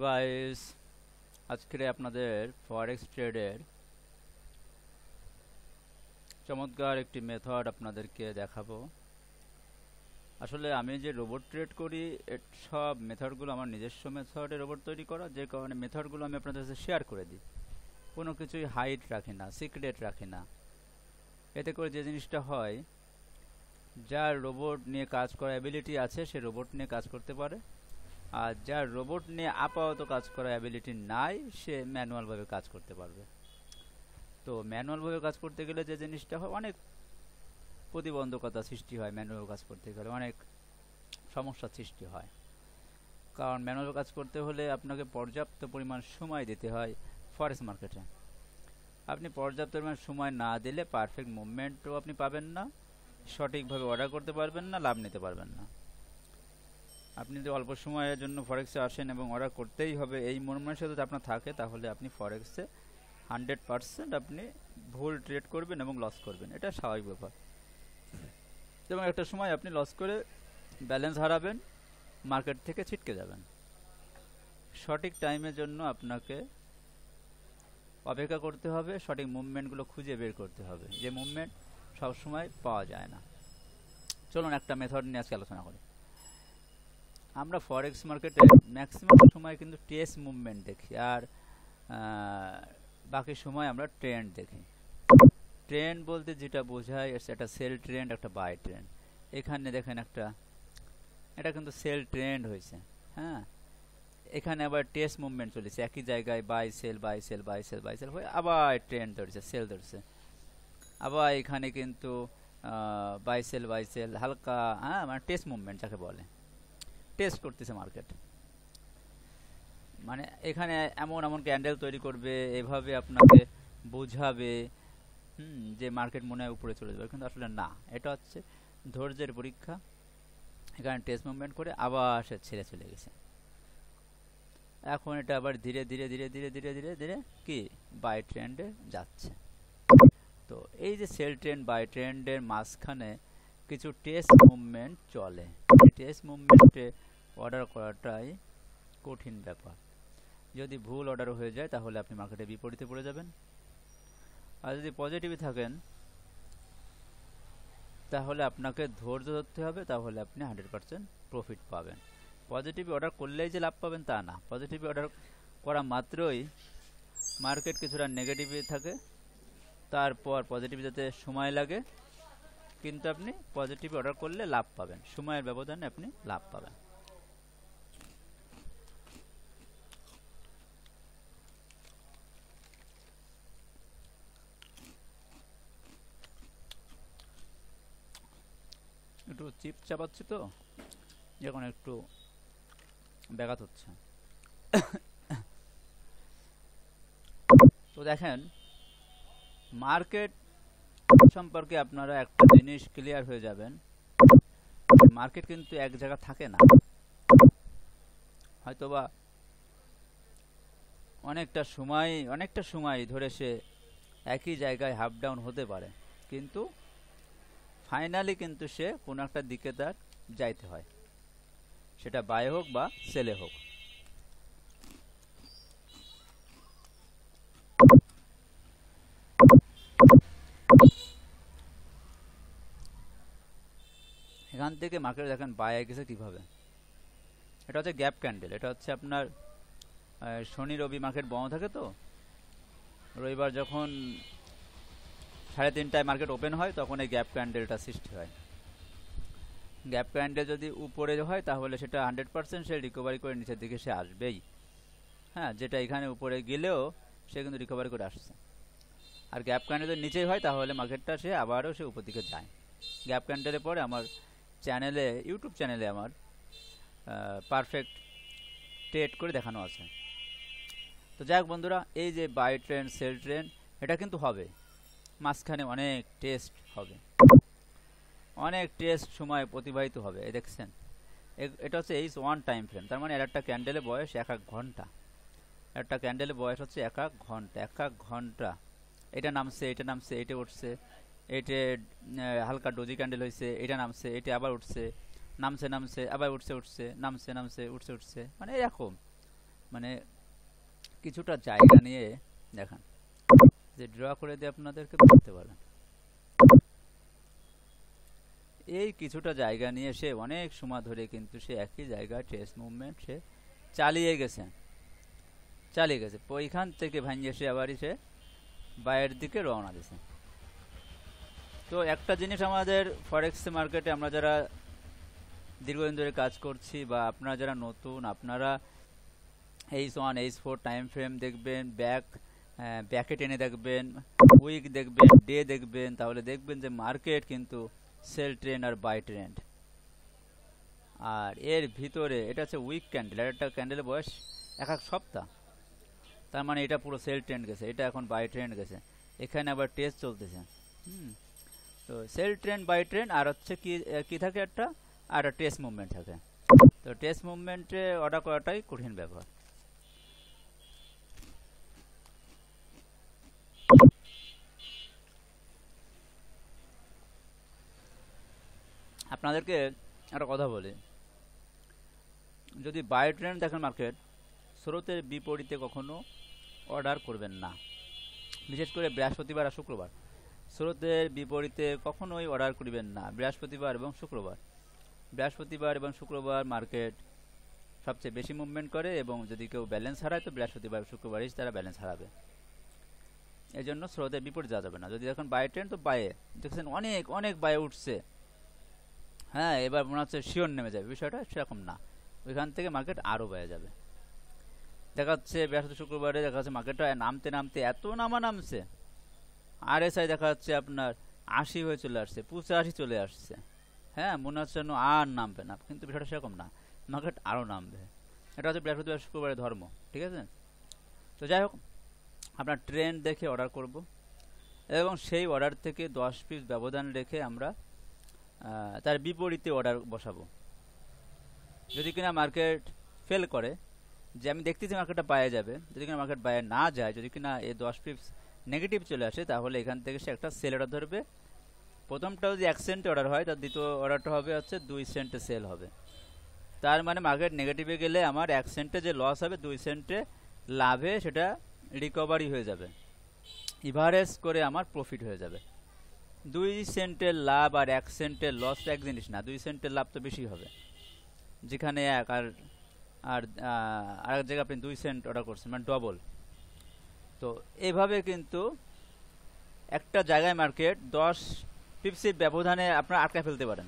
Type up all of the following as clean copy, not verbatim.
Guys, আজকে আপনাদের ফরেক্স ট্রেডের চমৎকার একটি মেথড আপনাদেরকে দেখাবো। আসলে আমি যে রোবট ট্রেড করি সব মেথডগুলো আমার নিজস্ব মেথডে রোবট তৈরি করা, যে কারণে মেথডগুলো আমি আপনাদের সাথে শেয়ার করে দিই। কোনো কিছুই হাইড রাখি না, সিক্রেট রাখি না। এতে করে যে জিনিসটা হয়, যার রোবট নিয়ে কাজ করার অ্যাবিলিটি আছে সে রোবট নিয়ে কাজ করতে পারে, আর যার রোবট নিয়ে আপাতত কাজ করার অ্যাবিলিটি নাই সে ম্যানুয়ালভাবে কাজ করতে পারবে। তো ম্যানুয়ালভাবে কাজ করতে গেলে যে জিনিসটা হয়, অনেক প্রতিবন্ধকতা সৃষ্টি হয়। ম্যানুয়াল কাজ করতে গেলে অনেক সমস্যার সৃষ্টি হয়, কারণ ম্যানুয়াল কাজ করতে হলে আপনাকে পর্যাপ্ত পরিমাণ সময় দিতে হয় ফরেক্স মার্কেটে। আপনি পর্যাপ্ত পরিমাণ সময় না দিলে পারফেক্ট মুভমেন্টও আপনি পাবেন না, সঠিকভাবে অর্ডার করতে পারবেন না, লাভ নিতে পারবেন না। আপনি যদি অল্প সময়ের জন্য ফরেক্সে আসেন এবং অর্ডার করতেই হবে এই মনের সাথে যদি আপনার থাকে, তাহলে আপনি ফরেক্সে 100% আপনি ভুল ট্রেড করবেন এবং লস করবেন। এটা স্বাভাবিক ব্যাপার। এবং একটা সময় আপনি লস করে ব্যালেন্স হারাবেন, মার্কেট থেকে ছিটকে যাবেন। সঠিক টাইমের জন্য আপনাকে অপেক্ষা করতে হবে, সঠিক মুভমেন্টগুলো খুঁজে বের করতে হবে, যে মুভমেন্ট সবসময় পাওয়া যায় না। চলুন একটা মেথড নিয়ে আজকে আলোচনা করি। আমরা ফরেক্স মার্কেটে ম্যাক্সিমাম সময় কিন্তু টেস্ট মুভমেন্ট দেখি, আর বাকি সময় আমরা ট্রেন্ড দেখি। ট্রেন্ড বলতে যেটা বোঝায় একটা সেল ট্রেন্ড, একটা বাই ট্রেন্ড। এখানে দেখেন এটা কিন্তু সেল ট্রেন্ড হয়েছে। হ্যাঁ, এখানে আবার টেস্ট মুভমেন্ট চলেছে, একই জায়গায় buy sell buy sell buy sell buy sell হয়ে আবার ট্রেন্ড ধরছে, সেল ধরছে। আবার এখানে কিন্তু বাই সেল হালকা, মানে টেস্ট মুভমেন্ট যাকে বলে, টেস্ট করতেছে মার্কেট। মানে এখানে এমন এমন ক্যান্ডেল তৈরি করবে, এভাবে আপনাকে বোঝাবে যে মার্কেট মনে হয় উপরে চলে যাবে, কিন্তু আসলে না। এটা হচ্ছে ধৈর্যের পরীক্ষা। এখানে টেস্ট মুভমেন্ট করে আবার সে ছেড়ে চলে গেছে। এখন এটা আবার ধীরে ধীরে ধীরে ধীরে ধীরে ধীরে ধীরে কি বাই ট্রেন্ডে যাচ্ছে। তো এই যে সেল ট্রেন্ড বাই ট্রেন্ডের মাঝখানে কিছু টেস্ট মুভমেন্ট চলে। টেস্ট মুভমেন্টে অর্ডার করাটাই কঠিন ব্যাপার। যদি ভুল অর্ডার হয়ে যায় তাহলে আপনি মার্কেটে বিপরীতে পড়ে যাবেন। আর যদি পজিটিভে থাকেন তাহলে আপনাকে ধৈর্য ধরতে হবে, তাহলে আপনি 100% প্রফিট পাবেন। পজিটিভ অর্ডার করলেই যে লাভ পাবেন তা না। পজিটিভ অর্ডার করা মাত্রই মার্কেট কিছুটা নেগেটিভে থাকে, তারপর পজিটিভ যেতে সময় লাগে, কিন্তু আপনি পজিটিভ অর্ডার করলে লাভ পাবেন। সময়ের ব্যবধানে আপনি লাভ পাবেন। একটু চিপ চাপাচ্ছি তো, যখন একটু ব্যাঘাত হচ্ছে। তো দেখেন, মার্কেট সম্পর্কে আপনারা একটা জিনিস ক্লিয়ার হয়ে যাবেন, মার্কেট কিন্তু এক জায়গা থাকে না। হয়তোবা অনেকটা সময় ধরে সে একই জায়গায় হাফ ডাউন হতে পারে, কিন্তু ফাইনালি কিন্তু সে কোনো একটা দিকে তার যাইতে হয়, সেটা বাই হোক বা সেলে হোক। এখান থেকে মার্কেট দেখেন বাই গেছে কিভাবে। এটা হচ্ছে গ্যাপ ক্যান্ডেল। এটা হচ্ছে আপনার শনি রবি মার্কেট বন্ধ থাকে, তো রবিবার যখন 3:30টায় মার্কেট ওপেন হয় তখন এই গ্যাপ ক্যান্ডেলটা সৃষ্টি হয়। গ্যাপ ক্যান্ডেল যদি উপরে হয় তাহলে সেটা 100% সে রিকভারি করে নিচের দিকে সে আসবেই। হ্যাঁ, যেটা এখানে উপরে গেলেও সে কিন্তু রিকভারি করে আসছে। আর গ্যাপ ক্যান্ডেল যদি নিচেই হয় তাহলে মার্কেটটা সে আবারও সে উপর দিকে যায়। গ্যাপ ক্যান্ডেলের পরে আমার চ্যানেলে, ইউটিউব চ্যানেলে আমার পারফেক্ট ট্রেড করে দেখানো আছে। তো যাই হোক বন্ধুরা, এই যে বাই ট্রেন্ড সেল ট্রেন্ড এটা কিন্তু হবে, মাঝখানে অনেক টেস্ট হবে, অনেক টেস্ট সময় অতিবাহিত হবে। এই দেখছেন, এটা হচ্ছে H1 টাইম ফ্রেম। তার মানে একটা ক্যান্ডেলের বয়স 1 ঘন্টা। একটা ক্যান্ডেলের বয়স হচ্ছে 1 ঘন্টা। 1 ঘন্টা এটা নামছে, এটা নামছে, এটা উঠছে, এটা হালকা ডোজি ক্যান্ডেল হয়েছে, এটা নামছে, এটা আবার উঠছে, নামছে নামছে আবার উঠছে উঠছে, নামছে নামছে উঠছে উঠছে, মানে এরকম মানে কিছুটা জায়গা নিয়ে দেখান, যে ড্র করে দিয়ে আপনাদেরকে বুঝতে পারেন। এই কিছুটা জায়গা নিয়ে সে অনেক সময় ধরে কিন্তু সে একই জায়গায় ট্রেস মুভমেন্ট সে চালিয়ে গেছে। ওইখান থেকে ভাঙিয়ে সে আবারই সে বাইরের দিকে রওনা দিছে। তো একটা জিনিস আমাদের ফরেক্স মার্কেটে আমরা যারা দীর্ঘদিন ধরে কাজ করছি বা আপনারা যারা নতুন, আপনারা H1 H4 টাইম ফ্রেম দেখবেন, ব্যাকে টেনে দেখবেন, উইক দেখবেন, ডে দেখবেন, তাহলে দেখবেন যে মার্কেট কিন্তু সেল ট্রেন্ড আর বাই ট্রেন্ড। আর এর ভিতরে এটা হচ্ছে উইক ক্যান্ডেল, আর একটা ক্যান্ডেলের বয়স এক সপ্তাহ, তার মানে এটা পুরো সেল ট্রেন্ড গেছে, এটা এখন বাই ট্রেন্ড গেছে, এখানে আবার টেস্ট চলতেছে। তো সেল ট্রেন্ড বাই ট্রেন্ড আর হচ্ছে কি থাকে একটা, আর একটা টেস্ট মুভমেন্ট থাকে। তো টেস্ট মুভমেন্টে অর্ডার করাটাই কঠিন ব্যাপার। আপনাদেরকে একটা কথা বলি, যদি বাই ট্রেন্ড দেখেন মার্কেট, স্রোতের বিপরীতে কখনো অর্ডার করবেন না। বিশেষ করে বৃহস্পতিবার আর শুক্রবার, স্রোতের বিপরীতে কখনোই অর্ডার করবেন না। বৃহস্পতিবার এবং শুক্রবার মার্কেট সবচেয়ে বেশি মুভমেন্ট করে, এবং যদি কেউ ব্যালেন্স হারায় তো বৃহস্পতিবার শুক্রবারই তারা ব্যালেন্স হারাবে। এই জন্য স্রোতের বিপরীত যাওয়া যাবে না। যদি এখন বাই ট্রেন্ড, তো বাইয়ে দেখছেন অনেক অনেক বায়ে উঠছে, হ্যাঁ এবার মনে হচ্ছে শিওর নেমে যাবে, বিষয়টা সেরকম না, ওইখান থেকে মার্কেট আরও বেড়ে যাবে। দেখা যাচ্ছে বৃহস্পতি শুক্রবারে দেখা যাচ্ছে মার্কেটটা নামতে নামতে এত নামছে, RSI দেখা যাচ্ছে আপনার 80 হয়ে চলে আসছে, 85 চলে আসছে। হ্যাঁ মনে হচ্ছে আর নামবে না, কিন্তু বিষয়টা সেরকম না, মার্কেট আরও নামবে। এটা হচ্ছে বৃহস্পতিবার শুক্রবারের ধর্ম, ঠিক আছে। তো যাই হোক, আপনার ট্রেন্ড দেখে অর্ডার করব, এবং সেই অর্ডার থেকে 10 পিস ব্যবধান রেখে আমরা তার বিপরীতে অর্ডার বসাবো। যদি কিনা মার্কেট ফেল করে, যে আমি দেখতেছি মার্কেটটা বাইরে যাবে, যদি কিনা মার্কেট বাইরে না যায়, যদি কিনা এই 10 পিপস নেগেটিভ চলে আসে, তাহলে এখান থেকে সে একটা সেল অর্ডার ধরবে। প্রথমটা যদি 1 সেন্টে অর্ডার হয়, তার দ্বিতীয় অর্ডারটা হবে হচ্ছে 2 সেন্টে সেল হবে। তার মানে মার্কেট নেগেটিভে গেলে আমার 1 সেন্টে যে লস হবে, 2 সেন্টে লাভে সেটা রিকভারি হয়ে যাবে, ইভারেজ করে আমার প্রফিট হয়ে যাবে। 2 সেন্টের লাভ আর 1 সেন্টের লস এক জিনিস না, 2 সেন্টের লাভ তো বেশি হবে, যেখানে আর এক জায়গায় আপনি 2 সেন্ট অর্ডার করছেন, মানে ডবল। তো এইভাবে কিন্তু একটা জায়গায় মার্কেট 10 পিপসের ব্যবধানে আপনারা আটকা ফেলতে পারেন।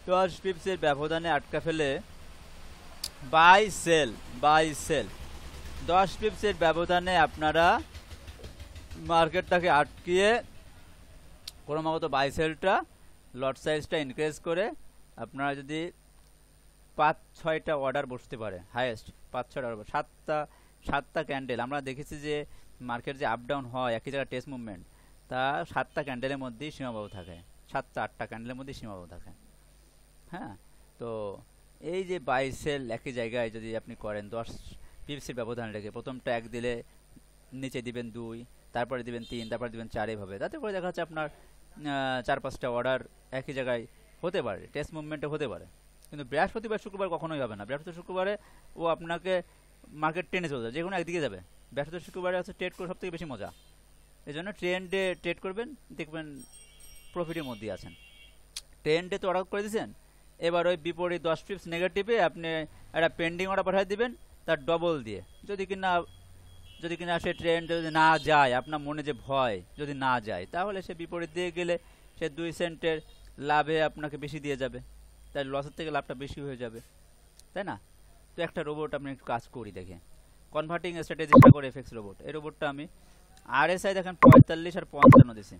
10 পিপসের ব্যবধানে আটকা ফেলে বাই সেল 10 পিপসের ব্যবধানে আপনারা মার্কেটটাকে আটকিয়ে ক্রমাগত বাই সেলটা লট সাইজটা ইনক্রিজ করে আপনারা যদি 5-6টা অর্ডার বসতে পারে, হাইয়েস্ট 5-6টা অর্ডার, 7টা ক্যান্ডেল আমরা দেখেছি যে মার্কেট যে আপ ডাউন হয় একই জায়গায় টেস্ট মুভমেন্ট, তা 7টা ক্যান্ডেলের মধ্যেই সীমাবদ্ধ থাকে, 7-8টা ক্যান্ডেলের মধ্যেই সীমাবদ্ধ থাকে। হ্যাঁ, তো এই যে বাই সেল একই জায়গায় যদি আপনি করেন 10 পিপসের ব্যবধান রেখে, প্রথমটা 1 দিলে নিচে দিবেন 2, তারপরে দিবেন 3, তারপরে দিবেন 4, এইভাবে, তাতে করে দেখা যাচ্ছে আপনার 4-5টা অর্ডার একই জায়গায় হতে পারে, টেস্ট মুভমেন্টে হতে পারে। কিন্তু বৃহস্পতিবার শুক্রবার কখনোই হবে না। বৃহস্পতি শুক্রবারে ও আপনাকে মার্কেট টেনে চলে যায়, যে কোনো একদিকে যাবে। বৃহস্পতি শুক্রবারে হচ্ছে ট্রেড করে সবথেকে বেশি মজা, এই জন্য ট্রেন্ডে ট্রেড করবেন, দেখবেন প্রফিটের মধ্যেই আছেন। ট্রেন্ডে তো অর্ডার করে দিয়েছেন, এবার ওই বিপরীত 10 পিপস নেগেটিভে আপনি একটা পেন্ডিং অর্ডার পাঠিয়ে দিবেন তার ডবল দিয়ে। যদি কিনা সে ট্রেন্ড যদি না যায়, আপনার মনে যে ভয় যদি না যায়, তাহলে সে বিপরীত দিয়ে গেলে সে 2 সেন্টের লাভে আপনাকে বেশি দিয়ে যাবে, তাই লসের থেকে লাভটা বেশি হয়ে যাবে, তাই না। তো একটা রোবট আপনি একটু কাজ করি দেখে, কনভার্টিং স্ট্র্যাটেজিটা করে এফএক্স রোবট। এই রোবটটা আমি RSI দেখেন 45 আর 55 দিছি।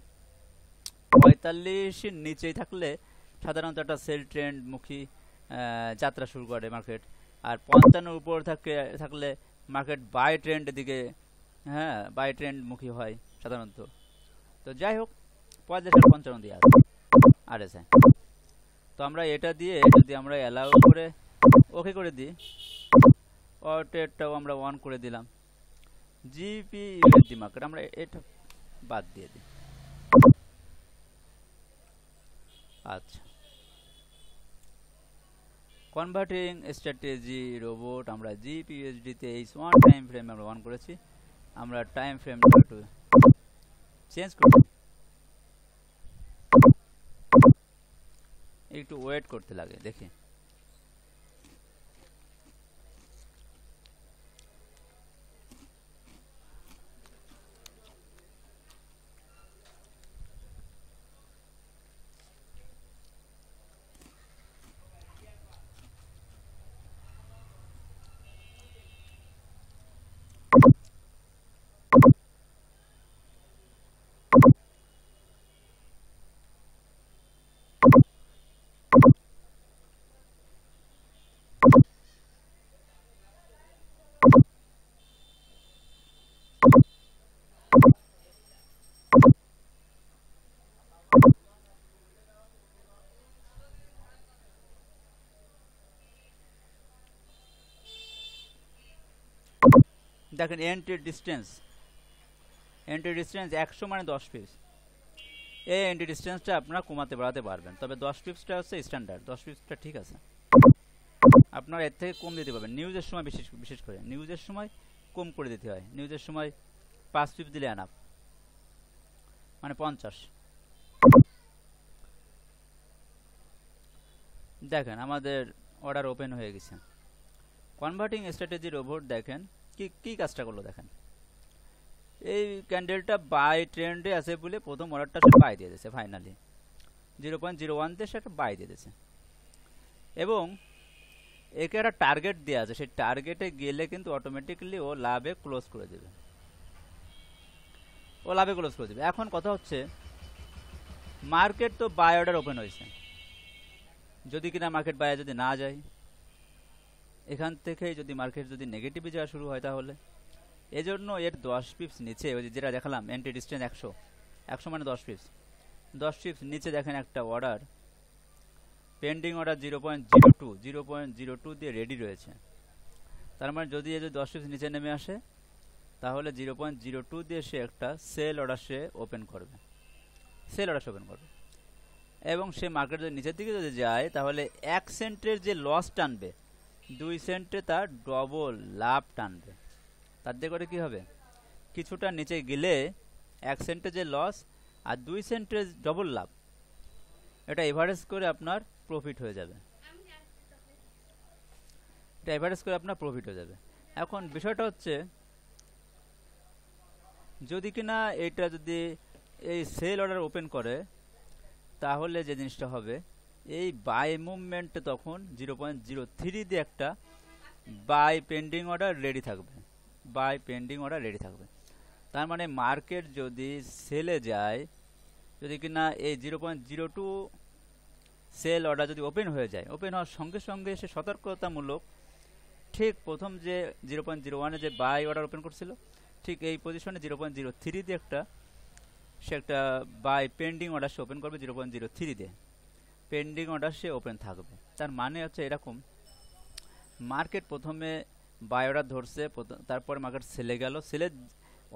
45-এর নিচেই থাকলে সাধারণত একটা সেল ট্রেন্ড মুখী যাত্রা শুরু করে মার্কেট, আর 55 উপর থাকলে মার্কেট বাই ট্রেন্ডের দিকে, হ্যাঁ বাই ট্রেন্ড মুখী হয় সাধারণত। তো যাই হোক, 45 আর 55 দিয়ে আছে RSI। তো আমরা এটা দিয়ে যদি আমরা অ্যালাউ করে ওকে করে দিই, অটোটাও আমরা অন করে দিলাম, GBP মার্কেট আমরা এটা বাদ দিয়ে দিই। আচ্ছা, কনভার্টিং স্ট্র্যাটেজি রোবট আমরা জিপিএসডি তে H1 টাইম ফ্রেম আমরা অন করেছি। আমরা টাইম ফ্রেমটা একটু চেঞ্জ করব, একটু ওয়েট করতে লাগে দেখি। দেখেন এন্ট্রি ডিস্টেন্স 100 মানে 10 পিপস। এই এন্ট্রি ডিস্টেন্সটা আপনারা কমাতে বাড়াতে পারবেন, তবে 10 পিপসটা হচ্ছে স্ট্যান্ডার্ড। 10 পিপসটা ঠিক আছে, আপনারা এর থেকে কম দিতে পারবেন। নিউজের সময় বিশেষ করে নিউজের সময় কম করে দিতে হয়। নিউজের সময় 5 পিপস দিলে এনাফ, মানে 50। দেখেন আমাদের অর্ডার ওপেন হয়ে গেছে। কনভার্টিং স্ট্র্যাটেজি রোবট দেখেন কি কাজটা করলো। দেখেন এই ক্যান্ডেলটা বাই ট্রেন্ডে আছে বলে প্রথম অর্ডারটা সে বাই দিয়ে দিয়েছে। ফাইনালি 0.01 তে সে একটা বাই দিয়ে দিয়েছে এবং একে একটা টার্গেট দেওয়া আছে। সেই টার্গেটে গেলে কিন্তু অটোমেটিক্যালি ও লাভে ক্লোজ করে দেবে, এখন কথা হচ্ছে মার্কেট তো বাই অর্ডার ওপেন হয়েছে, যদি কিনা মার্কেট বাইরে যদি না যায়, এখান থেকে যদি মার্কেট যদি নেগেটিভে যাওয়া শুরু হয়, তাহলে এজন্য এর 10 পিপস নিচে, ওই যেটা দেখালাম এন্ট্রি ডিস্টেন্স 100 মানে 10 পিপস, 10 পিপস নিচে দেখেন একটা অর্ডার পেন্ডিং অর্ডার 0.02 দিয়ে রেডি রয়েছে। তার মানে যদি এই যে 10 পিপস নিচে নেমে আসে, তাহলে 0.02 দিয়ে সে একটা সেল অর্ডার সে ওপেন করবে, এবং সে মার্কেট যদি নিচের দিকে যদি যায়, তাহলে 1 সেন্টের যে লস টানবে 2 সেন্টে তার ডবল লাভ টানবে। তার দিয়ে করে কি হবে, কিছুটা নিচে গেলে 1 সেন্টে যে লস আর 2 সেন্টের ডবল লাভ, এটা এভারেজ করে আপনার প্রফিট হয়ে যাবে। এখন বিষয়টা হচ্ছে যদি কিনা এটা যদি এই সেল অর্ডার ওপেন করে, তাহলে যে জিনিসটা হবে, এই বাই মুভমেন্টে তখন 0.03 দিয়ে একটা বাই পেন্ডিং অর্ডার রেডি থাকবে। তার মানে মার্কেট যদি সেলে যায়, যদি কিনা এই 0.02 সেল অর্ডার যদি ওপেন হয়ে যায়, ওপেন হওয়ার সঙ্গে সঙ্গে সে সতর্কতামূলক ঠিক প্রথম যে 0.01 যে বাই অর্ডার ওপেন করছিল, ঠিক এই পজিশনে 0.03 দিয়ে সে একটা বাই পেন্ডিং অর্ডার সে ওপেন করবে। 0.03 দিয়ে পেন্ডিং অর্ডার সে ওপেন থাকবে। তার মানে হচ্ছে এরকম, মার্কেট প্রথমে বাই অর্ডার ধরছে, তারপরে মার্কেট সেলে গেল, সেলে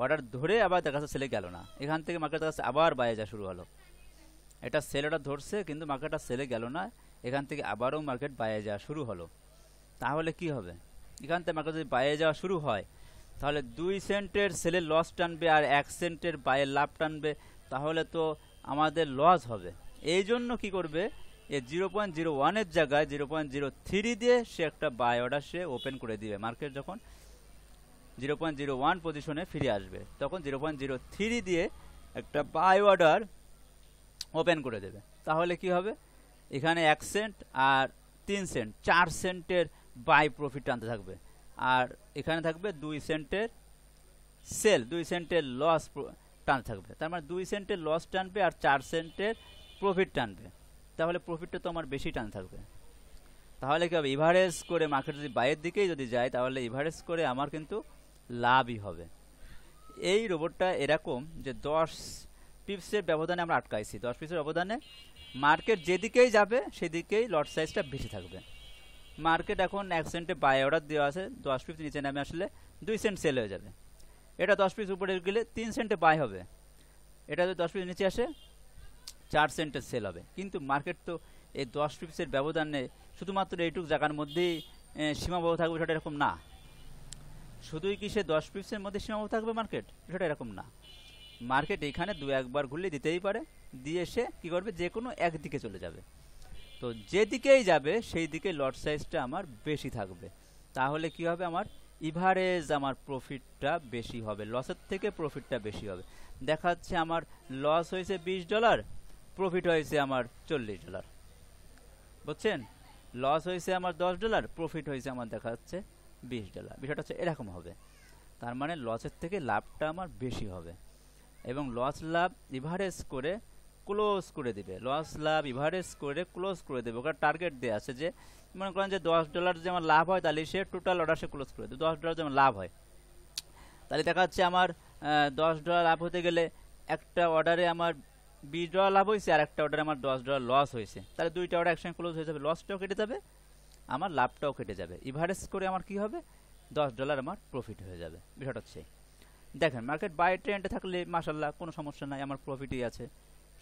অর্ডার ধরে আবার দেখা যাচ্ছে সেলে গেল না, এখান থেকে মার্কেট দেখা যাচ্ছে আবার বাইরে যাওয়া শুরু হলো। এটা সেল অর্ডার ধরছে কিন্তু মার্কেটটা সেলে গেল না, এখান থেকে আবারও মার্কেট বাইরে যাওয়া শুরু হলো। তাহলে কি হবে, এখান থেকে মার্কেট যদি বাইরে যাওয়া শুরু হয়, তাহলে 2 সেন্টের সেলের লস টানবে আর 1 সেন্টের বাইয়ের লাভ টানবে, তাহলে তো আমাদের লস হবে। এই জন্য কি করবে, এই 0.01 এর জায়গায় 0.03 দিয়ে সে একটা বাই অর্ডার সে ওপেন করে দিবে। মার্কেট যখন 0.01 পজিশনে ফিরে আসবে, তখন 0.03 দিয়ে একটা বাই অর্ডার ওপেন করে দেবে। তাহলে কি হবে, এখানে 1 সেন্ট আর 3 সেন্ট 4 সেন্টের বাই প্রফিট টানতে থাকবে, আর এখানে থাকবে 2 সেন্টের সেল, 2 সেন্টের লস টানতে থাকবে। তার মানে 2 সেন্টের লস টানবে আর 4 সেন্টের প্রফিট টানবে, তাহলে প্রফিটটা তো আমার বেশি টান থাকবে। তাহলে কি হবে, এভারেজ করে মার্কেট যদি বাইরের দিকেই যদি যায়, তাহলে এভারেজ করে আমার কিন্তু লাভই হবে। এই রোবটটা এরকম যে 10 পিপসের ব্যবধানে আমরা আটকাইছি। 10 পিপসের ব্যবধানে মার্কেট যেদিকেই যাবে সেদিকেই লট সাইজটা বেশি থাকবে। মার্কেট এখন 1 সেন্টে বাই অর্ডার দেওয়া আছে, 10 পিপস নিচে নামে আসলে 2 সেন্ট সেল হয়ে যাবে। এটা 10 পিপস উপরে গেলে 3 সেন্টে বাই হবে, এটা যদি 10 পিপস নিচে আসে 4 সেন্টের সেল হবে। কিন্তু মার্কেট তো এই 10 পিপসের ব্যবধানে শুধুমাত্র এইটুক জায়গার মধ্যেই সীমাবদ্ধ থাকবে, সেটা এরকম না। শুধুই কি সে 10 পিপসের মধ্যে সীমাবদ্ধ থাকবে মার্কেট, সেটা এরকম না। মার্কেট এখানে দু একবার ঘুরলে দিতেই পারে, দিয়ে সে কী করবে, যে কোনো একদিকে চলে যাবে। তো যেদিকেই যাবে সেই দিকে লট সাইজটা আমার বেশি থাকবে। তাহলে কি হবে, আমার ইভারেজ আমার প্রফিটটা বেশি হবে, লসের থেকে প্রফিটটা বেশি হবে। দেখা যাচ্ছে আমার লস হয়েছে $20, প্রফিট হয়েছে আমার $40। বুঝছেন? লস হয়েছে আমার $10, প্রফিট হয়েছে আমার দেখা যাচ্ছে $20। বিষয়টা হচ্ছে এরকম হবে। তার মানে লসের থেকে লাভটা আমার বেশি হবে, এবং লস লাভ ইভারেজ করে ক্লোজ করে দিবে। লস লাভ ইভারেজ করে ক্লোজ করে দেবে। ওখানে টার্গেট দেওয়া আছে যে মনে করেন যে $10 যদি আমার লাভ হয়, তাহলে সে টোটাল অর্ডার সে ক্লোজ করে দেবে। $10 যেমন লাভ হয়, তাহলে দেখা যাচ্ছে আমার $10 লাভ হতে গেলে একটা অর্ডারে আমার $20 লাভ হয়েছে, আর একটা অর্ডারে আমার $10 লস হয়েছে। তাহলে দুইটা অর্ডার একসঙ্গে ক্লোজ হয়ে যাবে, লসটাও কেটে যাবে, আমার লাভটাও কেটে যাবে। ইভারেজ করে আমার কি হবে, $10 আমার প্রফিট হয়ে যাবে। বিষয়টা হচ্ছে দেখেন, মার্কেট বাই ট্রেন্ডে থাকলে মাশাল্লাহ কোনো সমস্যা নাই, আমার প্রফিটই আছে,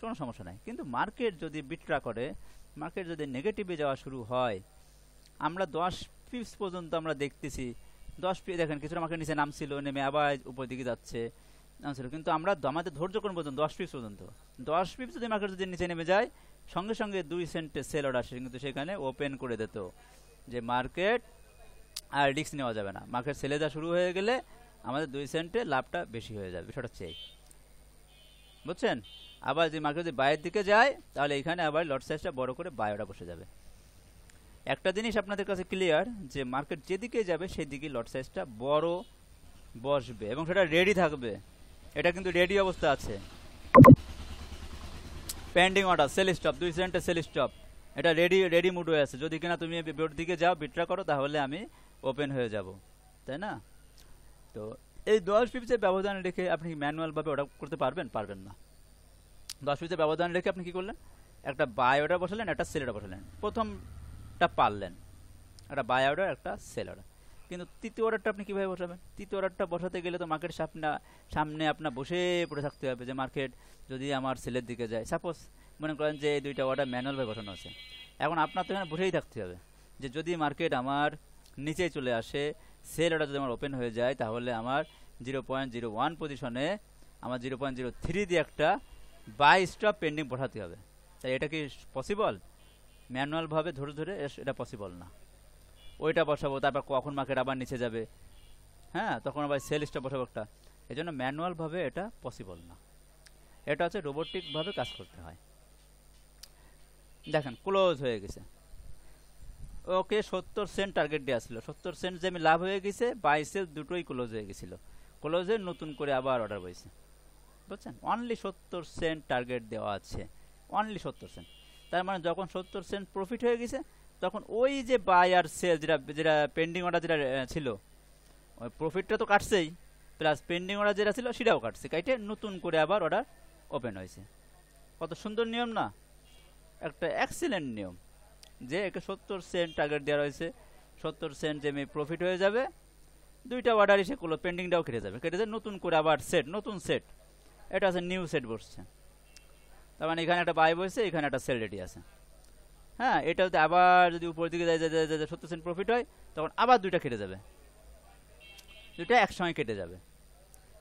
কোনো সমস্যা নাই। কিন্তু মার্কেট যদি বিট্রা করে, মার্কেট যদি নেগেটিভে যাওয়া শুরু হয়, আমরা 10 পিপস পর্যন্ত আমরা দেখতেছি, 10 পিপস দেখেন কিছুটা মার্কেট নিচে নামছিল, নেমে আবার উপর দিকে যাচ্ছে, নামছিল, কিন্তু আমরা আমাদের ধৈর্য কোন পর্যন্ত 10 পিপস পর্যন্ত। 10 পিপস যদি মার্কেট যদি নিচে নেমে যায়, সঙ্গে সঙ্গে 2 সেন্টে সেল অর্ডার আসে, কিন্তু সেখানে ওপেন করে দিত যে মার্কেট আর রিস্ক নেওয়া যাবে না। মার্কেট সেলে যা শুরু হয়ে গেলে আমাদের 2 সেন্টে লাভটা বেশি হয়ে যাবে। বিষয়টা হচ্ছে এই, বুঝছেন? আবার যদি মার্কেট যদি বাইরের দিকে যায়, তাহলে এখানে আবার লট সাইজটা বড় করে বাই অর্ডার বসে যাবে। একটা জিনিস আপনাদের কাছে ক্লিয়ার, যে মার্কেট যেদিকে যাবে সেই দিকে লট সাইজটা বড় বসবে, এবং সেটা রেডি থাকবে। এটা কিন্তু রেডি অবস্থা আছে। পেন্ডিং অর্ডার, সেল স্টপ, 2 সেন্টে সেল স্টপ, এটা রেডি মুড হয়ে আছে। যদি কিনা তুমি বিপরীত দিকে যাও, বিট্রা করো, তাহলে আমি ওপেন হয়ে যাব, তাই না? তো এই 10 পিপসের ব্যবধান রেখে আপনি ম্যানুয়ালভাবে অর্ডার করতে পারবেন? পারবেন না। 10 পিপসের ব্যবধান রেখে আপনি কি করলেন, একটা বাই অর্ডার বসালেন, একটা সেল অর্ডার বসালেন, প্রথমটা পারলেন, একটা বাই অর্ডার, একটা সেল অর্ডার। কিন্তু তৃতীয় অর্ডারটা আপনি কীভাবে বসাবেন? তৃতীয় অর্ডারটা বসাতে গেলে তো মার্কেট সামনে আপনার বসে পড়ে থাকতে হবে, যে মার্কেট যদি আমার সেলের দিকে যায়। সাপোজ মনে করেন যে এই দুইটা অর্ডার ম্যানুয়ালভাবে বসানো আছে, এখন আপনার তো এখানে বসেই থাকতে হবে যে যদি মার্কেট আমার নিচে চলে আসে, সেল অর্ডার যদি আমার ওপেন হয়ে যায়, তাহলে আমার 0.01 পজিশনে আমার 0.03 দিয়ে একটা বাই স্টপ পেন্ডিং বসাতে হবে। তাই এটা কি পসিবল? ম্যানুয়ালভাবে ধরে ধরে এটা পসিবল না। ওইটা বসাবো, তারপর কখন মার্কেট আবার নিচে যাবে, হ্যাঁ, তখন আবার সেল স্টপ বসাবো একটা। এই জন্য ম্যানুয়ালভাবে এটা পসিবল না, এটা হচ্ছে রোবোটিকভাবে কাজ করতে হয়। দেখেন ক্লোজ হয়ে গেছে, ওকে 70 সেন্ট টার্গেট দেওয়া ছিল, 70 সেন্ট যে আমি লাভ হয়ে গেছে, বাই সেল দুটোই ক্লোজ হয়ে গেছিল। ক্লোজে নতুন করে আবার অর্ডার বইছে, বুঝছেন? অনলি 70 সেন্ট টার্গেট দেওয়া আছে, অনলি 70 সেন্ট। তার মানে যখন 70 সেন্ট প্রফিট হয়ে গেছে, তখন ওই যে বাই আর সেল যেটা পেন্ডিং অর্ডার যেটা ছিল, ওই প্রফিটটা তো কাটছেই, প্লাস পেন্ডিং অর্ডার যেটা ছিল সেটাও কাটছে, কাটে নতুন করে আবার অর্ডার ওপেন হয়েছে। কত সুন্দর নিয়ম না? একটা এক্সিলেন্ট নিয়ম, যে একে 70 সেন্ট টার্গেট দেওয়া রয়েছে, 70 সেন্ট যে প্রফিট হয়ে যাবে, দুইটা অর্ডার এসে করলো, পেন্ডিংটাও কেটে যাবে, কেটে যায় নতুন করে আবার নতুন সেট, এটা আছে নিউ সেট বসছে। তার মানে এখানে একটা বাই বসছে, এখানে একটা সেল রেডি আছে। হ্যাঁ, এটা যদি আবার যদি উপর দিকে যায় 70 সেন্ট প্রফিট হয়, তখন আবার দুইটা কেটে যাবে, দুইটা একসঙ্গে কেটে যাবে,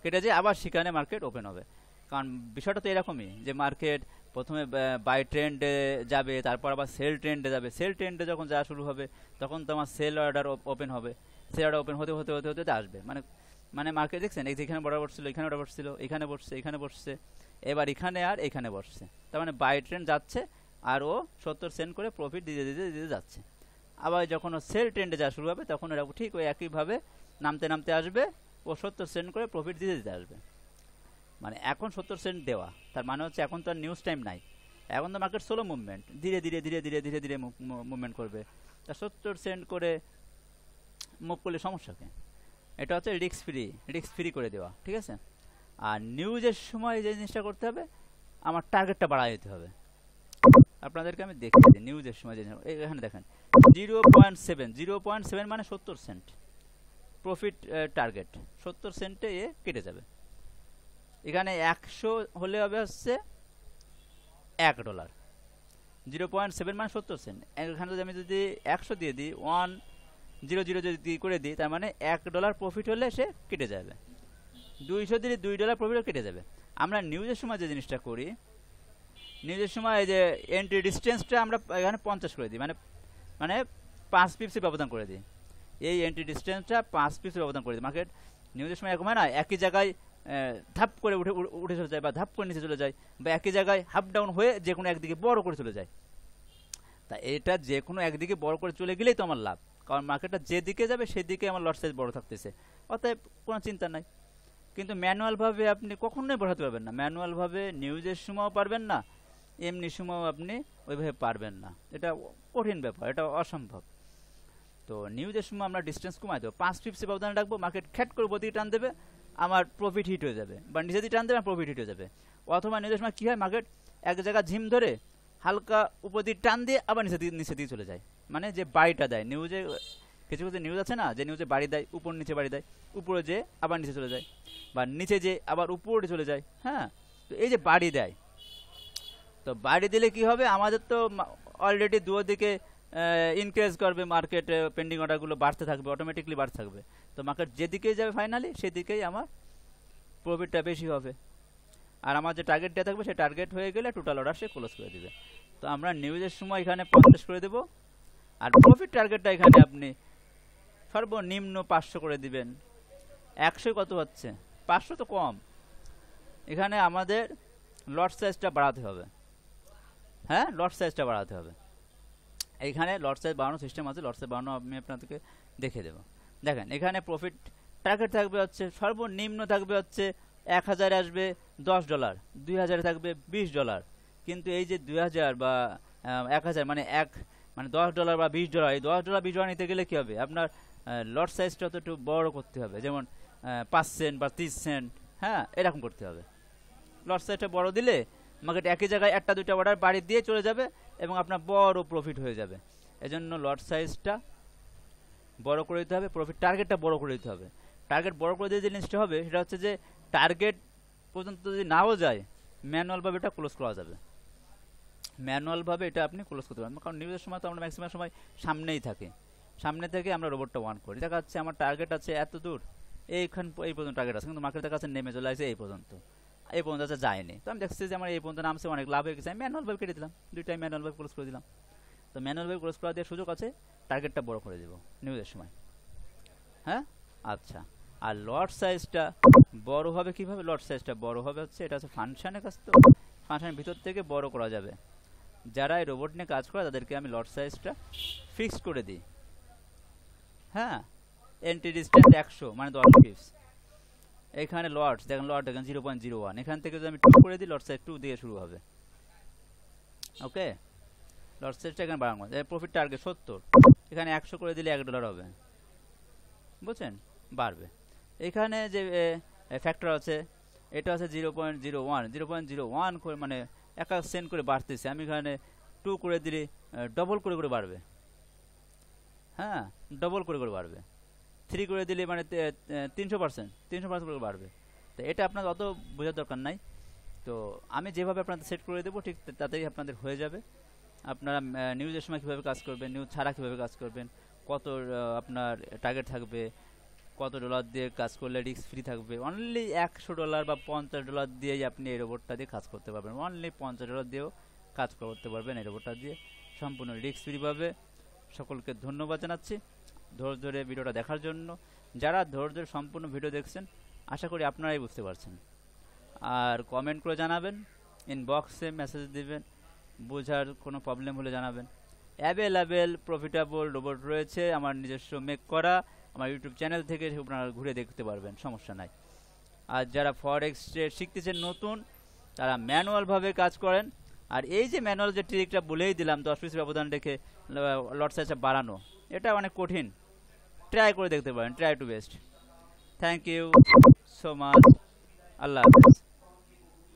কেটে যায় আবার সেখানে মার্কেট ওপেন হবে। কারণ বিষয়টা তো এরকমই, যে মার্কেট প্রথমে বাই ট্রেন্ডে যাবে, তারপর আবার সেল ট্রেন্ডে যাবে। সেল ট্রেন্ডে যখন যাওয়া শুরু হবে, তখন তো আমার সেল অর্ডার ওপেন হবে, সেল অর্ডার ওপেন হতে হতে হতে হতে আসবে। মানে মার্কেট দেখছেন, যেখানে বড় বসছিল, এখানে অর্ডার বসছিল, এখানে বসছে, এখানে বসছে, এবার এখানে আর এখানে বসছে। তার মানে বাই ট্রেন্ড যাচ্ছে, আর ও 70 সেন্ট করে প্রফিট দিতে দিতে দিতে যাচ্ছে। আবার যখন ও সেল ট্রেন্ডে যাওয়া শুরু হবে, তখন এরা ঠিক ওই একইভাবে নামতে নামতে আসবে, ও 70 সেন্ট করে প্রফিট দিতে দিতে আসবে। মানে এখন 70 সেন্ট দেওয়া, তার মানে হচ্ছে এখন তো আর নিউজ টাইম নাই, এখন তো মার্কেট স্লো মুভমেন্ট, ধীরে ধীরে ধীরে ধীরে ধীরে ধীরে মুভমেন্ট করবে। তা 70 সেন্ট করে মুভ করলে সমস্যা কি? এটা হচ্ছে রিস্ক ফ্রি করে দেওয়া, ঠিক আছে? আর নিউজের সময় যে জিনিসটা করতে হবে, আমার টার্গেটটা বাড়াই দিতে হবে। আপনাদেরকে আমি দেখিয়ে নিউজের সময় যে এখানে দেখেন 0.7 মানে 70 সেন্ট প্রফিট টার্গেট, 70 সেন্টে এ কেটে যাবে। এখানে 100 হলে হবে হচ্ছে $1, 0.7 মানে 70 সেন্ট। এখানে যদি আমি যদি 100 দিয়ে দিই, 100 যদি করে দিই, তার মানে $1 প্রফিট হলে সে কেটে যাবে। 200 দিলে $2 প্রফিট কেটে যাবে। আমরা নিউজের সময় যে জিনিসটা করি, নিউজের সময় এই যে এন্ট্রি ডিস্টেন্সটা আমরা এখানে 50 করে দিই, মানে 5 পিপসের ব্যবধান করে দিই। এই এন্ট্রি ডিস্টেন্সটা 5 পিপসের ব্যবধান করে দিই। মার্কেট নিউজের সময় এরকম হয় না, একই জায়গায় ধাপ করে উঠে চলে যায়, বা ধাপ করে নিচে চলে যায়, বা একই জায়গায় হাফ ডাউন হয়ে যে কোনো একদিকে বড় করে চলে যায়। তা এটা যে কোনো একদিকে বড় করে চলে গেলেই তো আমার লাভ, কারণ মার্কেটটা যেদিকে যাবে সেদিকে আমার লট সাইজ বড় থাকতেছে, অতএব কোনো চিন্তা নাই। কিন্তু ম্যানুয়ালভাবে আপনি কখনোই বড়াতে পারবেন না। ম্যানুয়ালভাবে নিউজের সময়ও পারবেন না, এমনি সময়ও আপনি ওইভাবে পারবেন না। এটা কঠিন ব্যাপার, এটা অসম্ভব। তো নিউজের সময় আমরা ডিস্টেন্স কমাই দেবো, 5 পিপসের ব্যবধানে রাখবো, মার্কেট খ্যাট করে উপর দিকে টান দেবে, আমার প্রফিট হিট হয়ে যাবে, বা নিচে দিয়ে টান দেবে, আমার প্রফিট হিট হয়ে যাবে। অথবা নিউজের সময় কী হয়, মার্কেট এক জায়গায় ঝিম ধরে হালকা উপর দিকে টান দিয়ে আবার নিচে দিয়ে চলে যায়, মানে যে বাড়িটা দেয় নিউজে। কিছু কিছু নিউজ আছে না, যে নিউজে বাড়ি দেয়, উপর নিচে বাড়ি দেয়, উপরে যে আবার নিচে চলে যায়, বা নিচে যে আবার উপরে চলে যায়। হ্যাঁ, তো এই যে বাড়ি দেয়, তো বাড়ি দিলে কি হবে, আমাদের তো অলরেডি দুদিকে ইনক্রিজ করবে, মার্কেট পেন্ডিং অর্ডারগুলো বাড়তে থাকবে, অটোমেটিকলি বাড়তে থাকবে। তো মার্কেট যেদিকেই যাবে ফাইনালি সেদিকেই আমার প্রফিটটা বেশি হবে। আর আমার যে টার্গেট দেওয়া থাকবে সেই টার্গেট হয়ে গেলে টোটাল অর্ডার সে ক্লোজ করে দেবে। তো আমরা নিউজের সময় এখানে 50 করে দেব, আর প্রফিট টার্গেটটা এখানে আপনি সর্বনিম্ন 500 করে দিবেন। 100 কত হচ্ছে, 500 তো কম। এখানে আমাদের লট সাইজটা বাড়াতে হবে। হ্যাঁ, লট সাইজটা বাড়াতে হবে। এইখানে লট সাইজ বাড়ানোর সিস্টেম আছে, লট সাইজ বাড়ানো আমি আপনাদেরকে দেখে দেবো। দেখেন এখানে প্রফিট টার্গেট থাকবে হচ্ছে, সর্বনিম্ন থাকবে হচ্ছে 1000 আসবে $10, 2000 থাকবে $20। কিন্তু এই যে 2000 বা 1000 মানে $10 বা $20, এই $10 $20 নিতে গেলে কী হবে, আপনার লট সাইজটা তো একটু বড় করতে হবে, যেমন 5 সেন্ট বা 30 সেন্ট। হ্যাঁ, এরকম করতে হবে। লট সাইজটা বড় দিলে মার্কেট একই জায়গায় একটা দুইটা অর্ডার বাড়ি দিয়ে চলে যাবে এবং আপনার বড় প্রফিট হয়ে যাবে। এজন্য লট সাইজটা বড় করে দিতে হবে, প্রফিট টার্গেটটা বড় করে দিতে হবে। টার্গেট বড় করে দিয়ে যে জিনিসটা হবে সেটা হচ্ছে যে টার্গেট পর্যন্ত যদি নাও যায়, ম্যানুয়ালভাবে এটা ক্লোজ করা যাবে। ম্যানুয়ালভাবে এটা আপনি ক্লোজ করতে পারবেন, কারণ নিউজের সময় তো আমরা ম্যাক্সিমাম সময় সামনেই থাকি, সামনে থেকে আমরা রোবটটা ওয়ান করি। দেখা যাচ্ছে আমার টার্গেট আছে এত দূর, এই পর্যন্ত টার্গেট আছে, কিন্তু মার্কেটের কাছে নেমে চলে আসে এই পর্যন্ত আছে যায়নি। তো আমি দেখছি যে আমার এই পর্যন্ত নামছে, অনেক লাভ হয়ে গেছে, আমি ম্যানুয়ালভাবে কেটে দিলাম, দুইটাই ম্যানুয়ালভাবে ক্লোজ করে দিলাম। তো ম্যানুয়ালভাবে ক্লোজ করা দেওয়ার সুযোগ আছে, টার্গেটটা বড় করে দেবো নিউজের সময়। হ্যাঁ, আচ্ছা। আর লট সাইজটা বড় হবে কিভাবে, লট সাইজটা বড় হবে হচ্ছে, এটা হচ্ছে ফাংশনের কাজ, তো ফাংশনের ভিতর থেকে বড় করা যাবে। যারা এই রোবট নিয়ে কাজ করে তাদেরকে আমি লট সাইজটা ফিক্স করে দিই। হ্যাঁ, এন্ট্রি ডিস্টেন্স 100 মানে 10 পিপস। এখানে লট দেখেন, লট দেখেন 0.01, এখান থেকে যদি আমি 2 করে দিই, লট সাইজ 2 দিয়ে শুরু হবে। ওকে, লট সাইজটা এখানে বাড়ানো, প্রফিট টার্গেট 70, এখানে 100 করে দিলে $1 হবে, বুঝছেন, বাড়বে। এখানে যে ফ্যাক্টর আছে এটা আছে 0.01 করে, মানে 1 সেন্ট করে বাড়তেছে। আমি এখানে 2 করে দিলে ডবল করে বাড়বে। হ্যাঁ, ডবল করে বাড়বে। 3 করে দিলে মানে 300% করে বাড়বে। তো এটা আপনার অত বোঝার দরকার নাই। তো আমি যেভাবে আপনাদের সেট করে দেবো ঠিক তাতেই আপনাদের হয়ে যাবে। আপনারা নিউজের সময় কীভাবে কাজ করবেন, নিউজ ছাড়া কীভাবে কাজ করবেন, কত আপনার টার্গেট থাকবে, কত ডলার দিয়ে কাজ করলে রিস্ক ফ্রি থাকবে। অনলি $100 বা $50 দিয়েই আপনি এই রোবটটা দিয়ে কাজ করতে পারবেন। অনলি $50 দিয়েও কাজ করতে পারবেন এই রোবটটা দিয়ে, সম্পূর্ণ রিস্ক ফ্রিভাবে। সকলকে ধন্যবাদ জানাচ্ছি ধৈর্য ধরে ভিডিওটা দেখার জন্য। যারা ধৈর্য ধরে সম্পূর্ণ ভিডিও দেখছেন আশা করি আপনারাই বুঝতে পারছেন। আর কমেন্ট করে জানাবেন, ইনবক্সে মেসেজ দিবেন, বোঝার কোনো প্রবলেম হলে জানাবেন। অ্যাভেলেবেল প্রফিটেবল রোবট রয়েছে আমার নিজস্ব মেক করা, আমার ইউটিউব চ্যানেল থেকে আপনারা ঘুরে দেখতে পারবেন, সমস্যা নাই। আর যারা ফরেক্স ট্রেড শিখতেছেন নতুন, তারা ম্যানুয়ালভাবে কাজ করেন। আর এই যে ম্যানুয়াল যে ট্রিকটা বলেই দিলাম 10 পিসের ব্যবধান রেখে লট সাইজটা বাড়ানো, এটা অনেক কঠিন, ট্রাই করে দেখতে পারেন, try to best. Thank you so much, আল্লাহ হাফেজ।